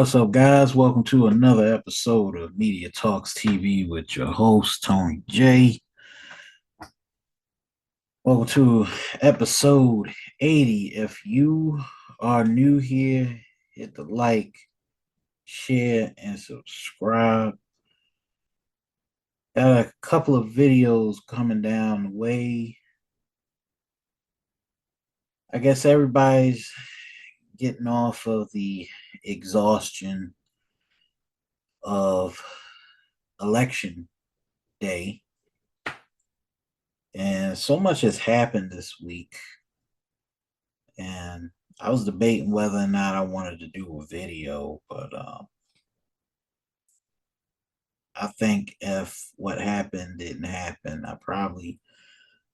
What's up, guys? Welcome to another episode of Media Talks TV with your host, Tony J. Welcome to episode 80. If you are new here, hit the like, share, and subscribe. Got a couple of videos coming down the way. I guess everybody's getting off of the exhaustion of election day. And so much has happened this week. And I was debating whether or not I wanted to do a video, but I think if what happened didn't happen, I probably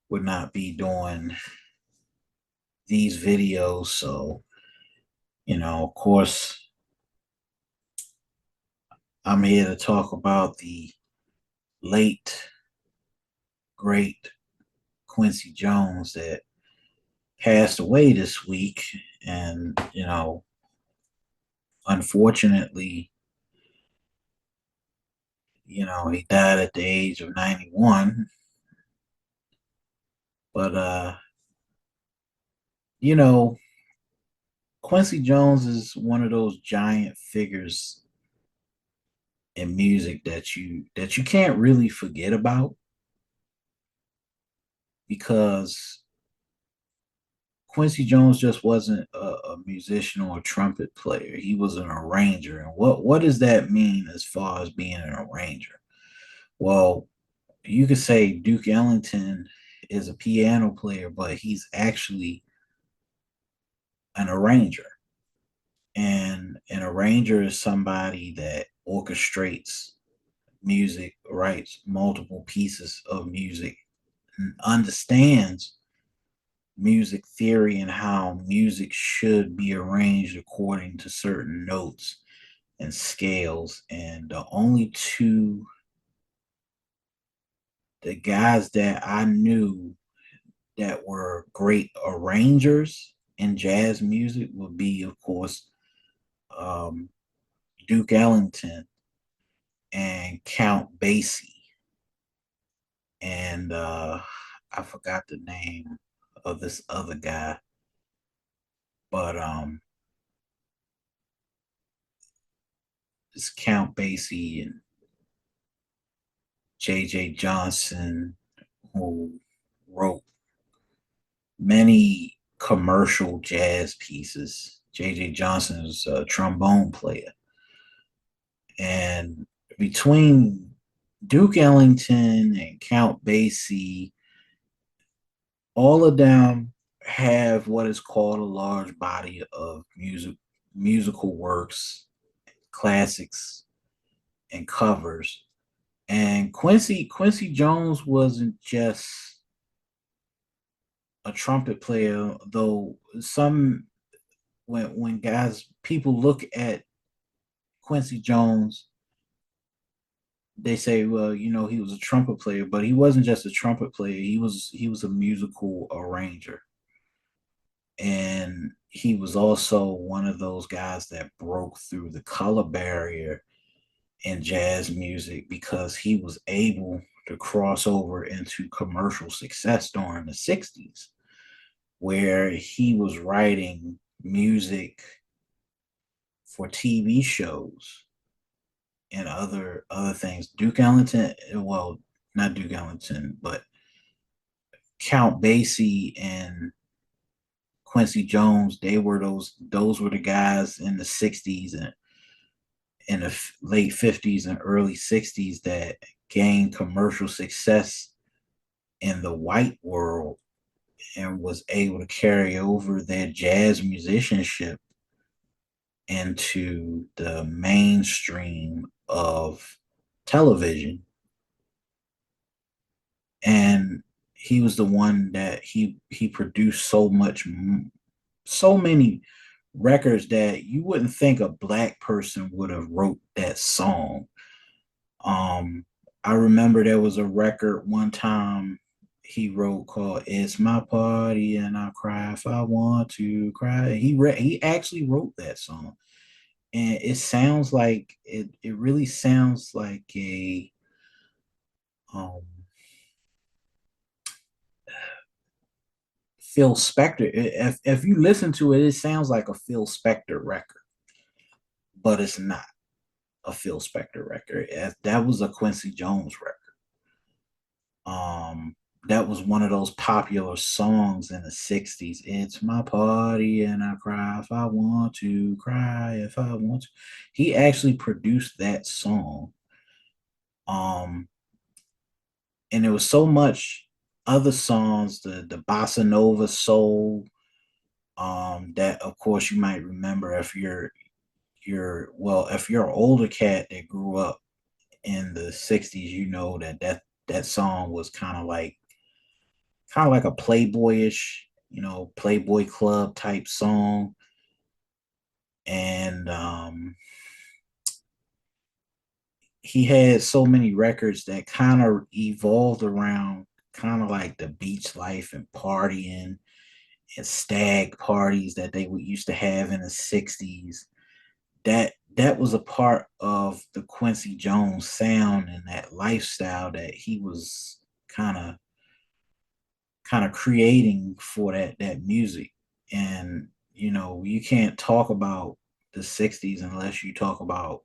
would not be doing these videos. So, of course, I'm here to talk about the late, great Quincy Jones that passed away this week. And, unfortunately, he died at the age of 91. But, you know, Quincy Jones is one of those giant figures in music that you can't really forget about because Quincy Jones just wasn't a musician or a trumpet player. He was an arranger. And what does that mean as far as being an arranger? Well, you could say Duke Ellington is a piano player, but he's actually an arranger. And an arranger is somebody that orchestrates music, writes multiple pieces of music, understands music theory and how music should be arranged according to certain notes and scales. And the guys that I knew that were great arrangers in jazz music would be, of course, um, Duke Ellington and Count Basie. And I forgot the name of this other guy, but this Count Basie and J.J. Johnson, who wrote many commercial jazz pieces. J.J. Johnson is a trombone player, and between Duke Ellington and Count Basie, all of them have what is called a large body of musical works, classics, and covers. And Quincy Jones wasn't just a trumpet player, though some when guys people look at Quincy Jones, they say, well, he was a trumpet player, but he wasn't just a trumpet player. He was a musical arranger. And he was also one of those guys that broke through the color barrier in jazz music because he was able to cross over into commercial success during the 60s, where he was writing music for TV shows and other things. Duke Ellington, well, not Duke Ellington, but Count Basie and Quincy Jones, those were the guys in the 60s and in the late 50s and early 60s that gained commercial success in the white world and was able to carry over their jazz musicianship into the mainstream of television. And he was the one that he produced so many records that you wouldn't think a black person would have wrote that song. um I remember there was a record one time he wrote called "It's My Party and I'll Cry If I Want to Cry." He actually wrote that song, and it sounds like it really sounds like a um Phil Spector. If you listen to it, it sounds like a Phil Spector record, but it's not a Phil Spector record. That was a Quincy Jones record. Um, that was one of those popular songs in the '60s. It's my party, and I cry if I want to, cry if I want to. He actually produced that song. Um, and there was so much other songs, the bossa nova soul, that of course you might remember if if you're an older cat that grew up in the '60s, you know that song was kind of like a playboyish, Playboy Club type song. And he had so many records that kind of evolved around kind of like the beach life and partying and stag parties that they would used to have in the '60s. That was a part of the Quincy Jones sound and that lifestyle that he was kind of kind of creating for that music. And you can't talk about the '60s unless you talk about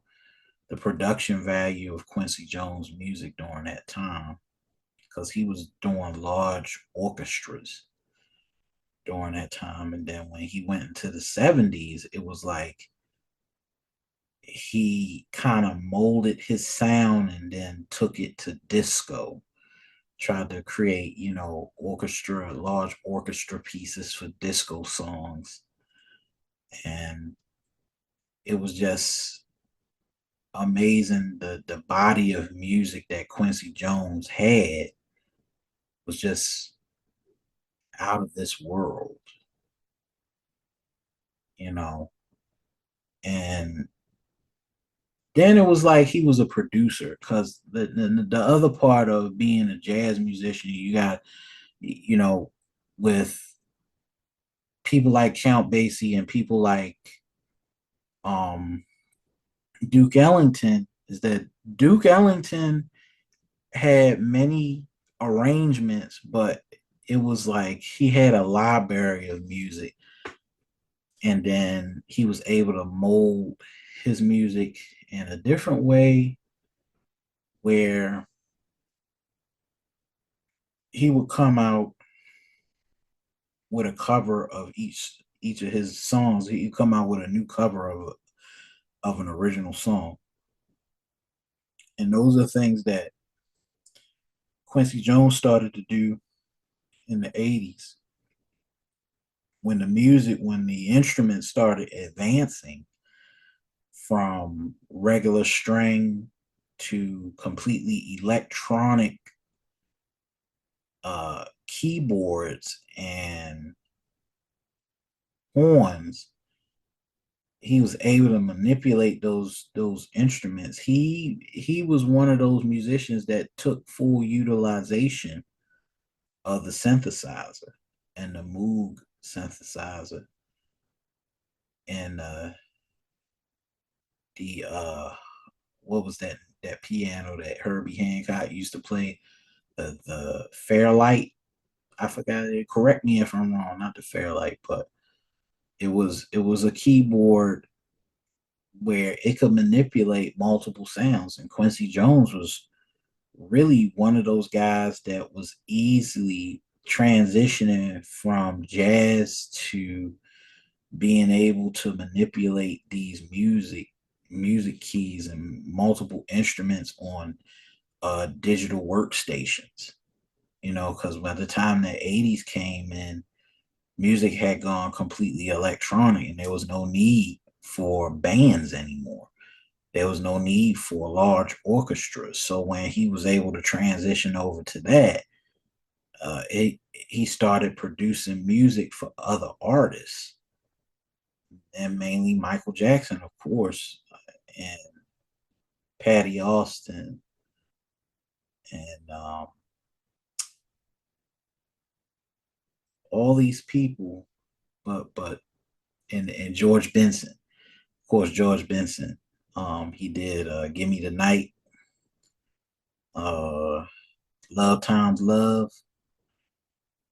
the production value of Quincy Jones music during that time, because he was doing large orchestras during that time. And then when he went into the '70s, it was like he kind of molded his sound and then took it to disco, tried to create, large orchestra pieces for disco songs. And it was just amazing. The body of music that Quincy Jones had was just out of this world, you know. And then it was like he was a producer, because the other part of being a jazz musician, you got, you know, with people like Count Basie and people like um Duke Ellington, is that Duke Ellington had many arrangements, but it was like he had a library of music, and then he was able to mold his music in a different way, where he would come out with a cover of each of his songs. He'd come out with a new cover of an original song. And those are things that Quincy Jones started to do in the '80s, when the instruments started advancing from regular string to completely electronic keyboards and horns. He was able to manipulate those instruments. He was one of those musicians that took full utilization of the synthesizer and the Moog synthesizer and the what was that piano that Herbie Hancock used to play, the Fairlight. I forgot it. Correct me if I'm wrong. Not the Fairlight, but it was a keyboard where it could manipulate multiple sounds. And Quincy Jones was really one of those guys that was easily transitioning from jazz to being able to manipulate these music keys and multiple instruments on digital workstations. Because by the time the '80s came in, music had gone completely electronic, and there was no need for bands anymore. There was no need for large orchestras. So when he was able to transition over to that, he started producing music for other artists, and mainly Michael Jackson, of course, and Patty Austin, and all these people, but and George Benson. course, George Benson. He did "Give Me the Night," uh, "Love Times Love."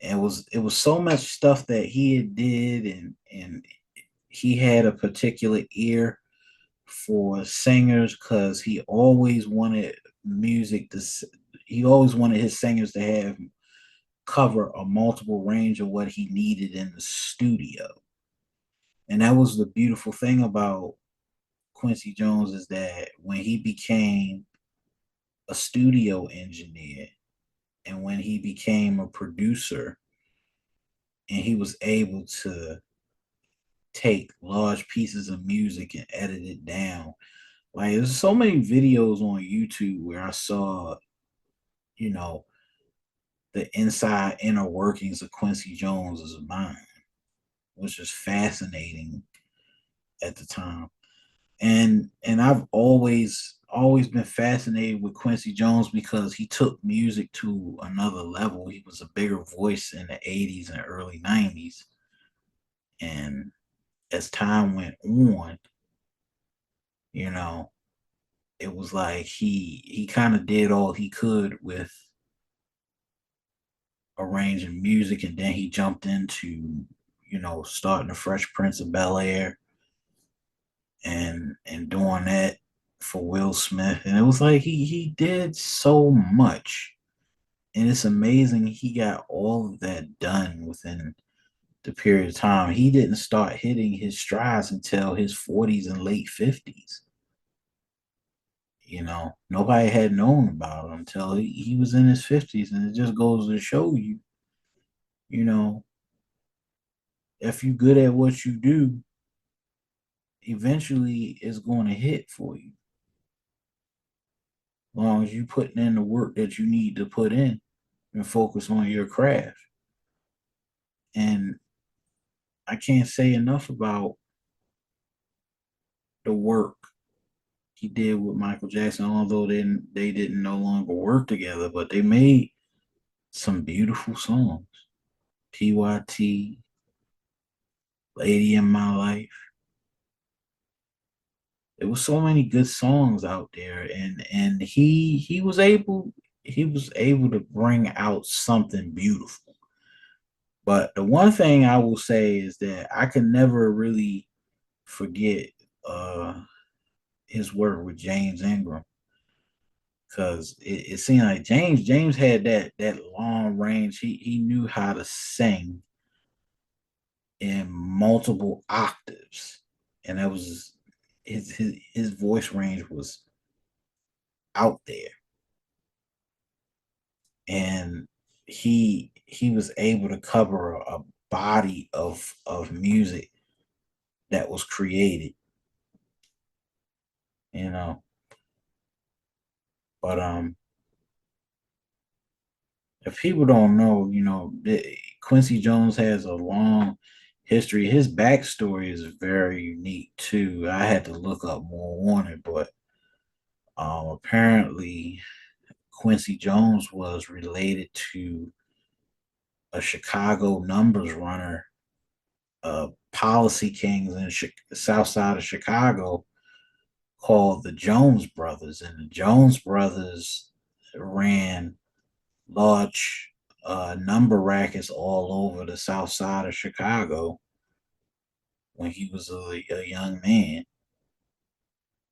And it was so much stuff that he had did, and he had a particular ear for singers because music to he always wanted his singers to have cover a multiple range of what he needed in the studio. And that was the beautiful thing about Quincy Jones, is that when he became a studio engineer and when he became a producer, and he was able to take large pieces of music and edit it down. Like, there's so many videos on YouTube where I saw, you know, the inside inner workings of Quincy Jones's mind, which was fascinating at the time. And I've always been fascinated with Quincy Jones because he took music to another level. He was a bigger voice in the 80s and early 90s. And as time went on, you know, it was like he kind of did all he could with arranging music, and then he jumped into, starting the Fresh Prince of Bel Air and doing that for Will Smith. And it was like he did so much. And it's amazing he got all of that done within the period of time. He didn't start hitting his strides until his 40s and late 50s. Nobody had known about him until he was in his 50s. And it just goes to show you, you know, if you're good at what you do, eventually it's going to hit for you. As long as you putting in the work that you need to put in and focus on your craft. And I can't say enough about the work he did with Michael Jackson, although they didn't no longer work together, but they made some beautiful songs. PYT, Lady in My Life. There was so many good songs out there, and he was able to bring out something beautiful. But the one thing I will say is that I can never really forget uh his work with James Ingram, because it seemed like James had that long range. He knew how to sing in multiple octaves, and that was his voice range was out there, and he was able to cover a body of music that was created, you know. But if people don't know, Quincy Jones has a long history. His backstory is very unique too. I had to look up more on it, but apparently Quincy Jones was related to a Chicago numbers runner, policy kings in the south side of Chicago, called the Jones brothers. And the Jones brothers ran large number rackets all over the south side of Chicago when he was a young man.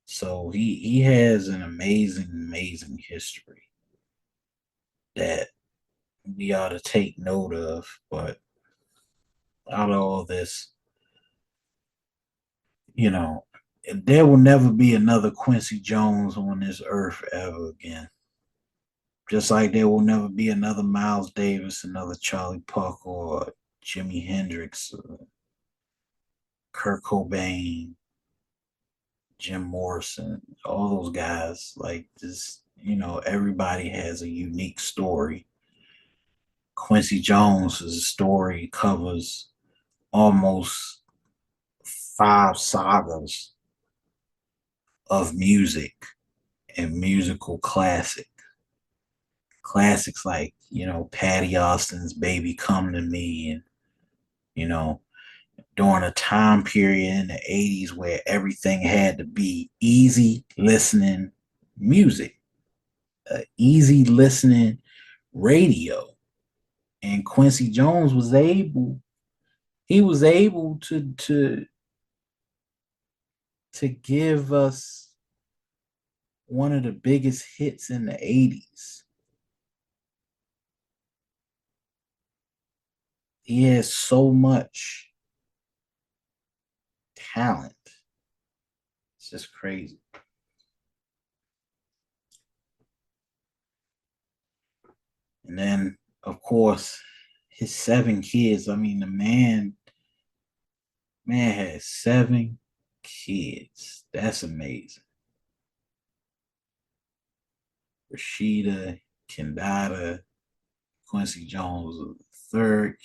So he has an amazing history that we ought to take note of. But out of all this, you know, there will never be another Quincy Jones on this earth ever again. Just like there will never be another Miles Davis, another Charlie Puck, or Jimi Hendrix, Kurt Cobain, Jim Morrison, all those guys. Like this, everybody has a unique story. Quincy Jones' story covers almost five sagas of music and musical classics like Patty Austin's "Baby Come to Me," and you know during a time period in the 80s where everything had to be easy listening music, easy listening radio. And Quincy Jones was able, he was able to give us one of the biggest hits in the 80s. He has so much talent. It's just crazy. And then, of course, his 7 kids. I mean, the man has 7 kids. That's amazing. Rashida, Kendata, Quincy Jones third.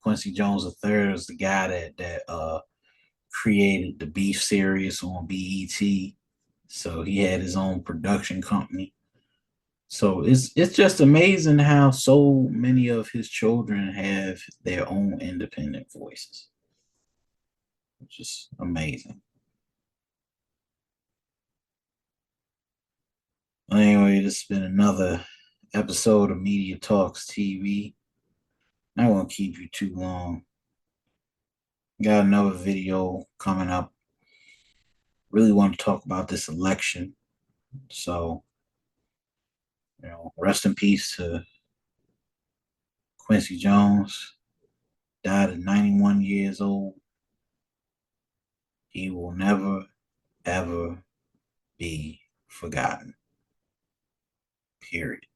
Quincy Jones III is the guy that created the Beef series on BET. So he had his own production company. So it's just amazing how so many of his children have their own independent voices. It's just amazing. Anyway, this has been another episode of Media Talks TV. I won't keep you too long. Got another video coming up. Really want to talk about this election. So, rest in peace to Quincy Jones. Died at 91 years old. He will never, ever be forgotten. Period.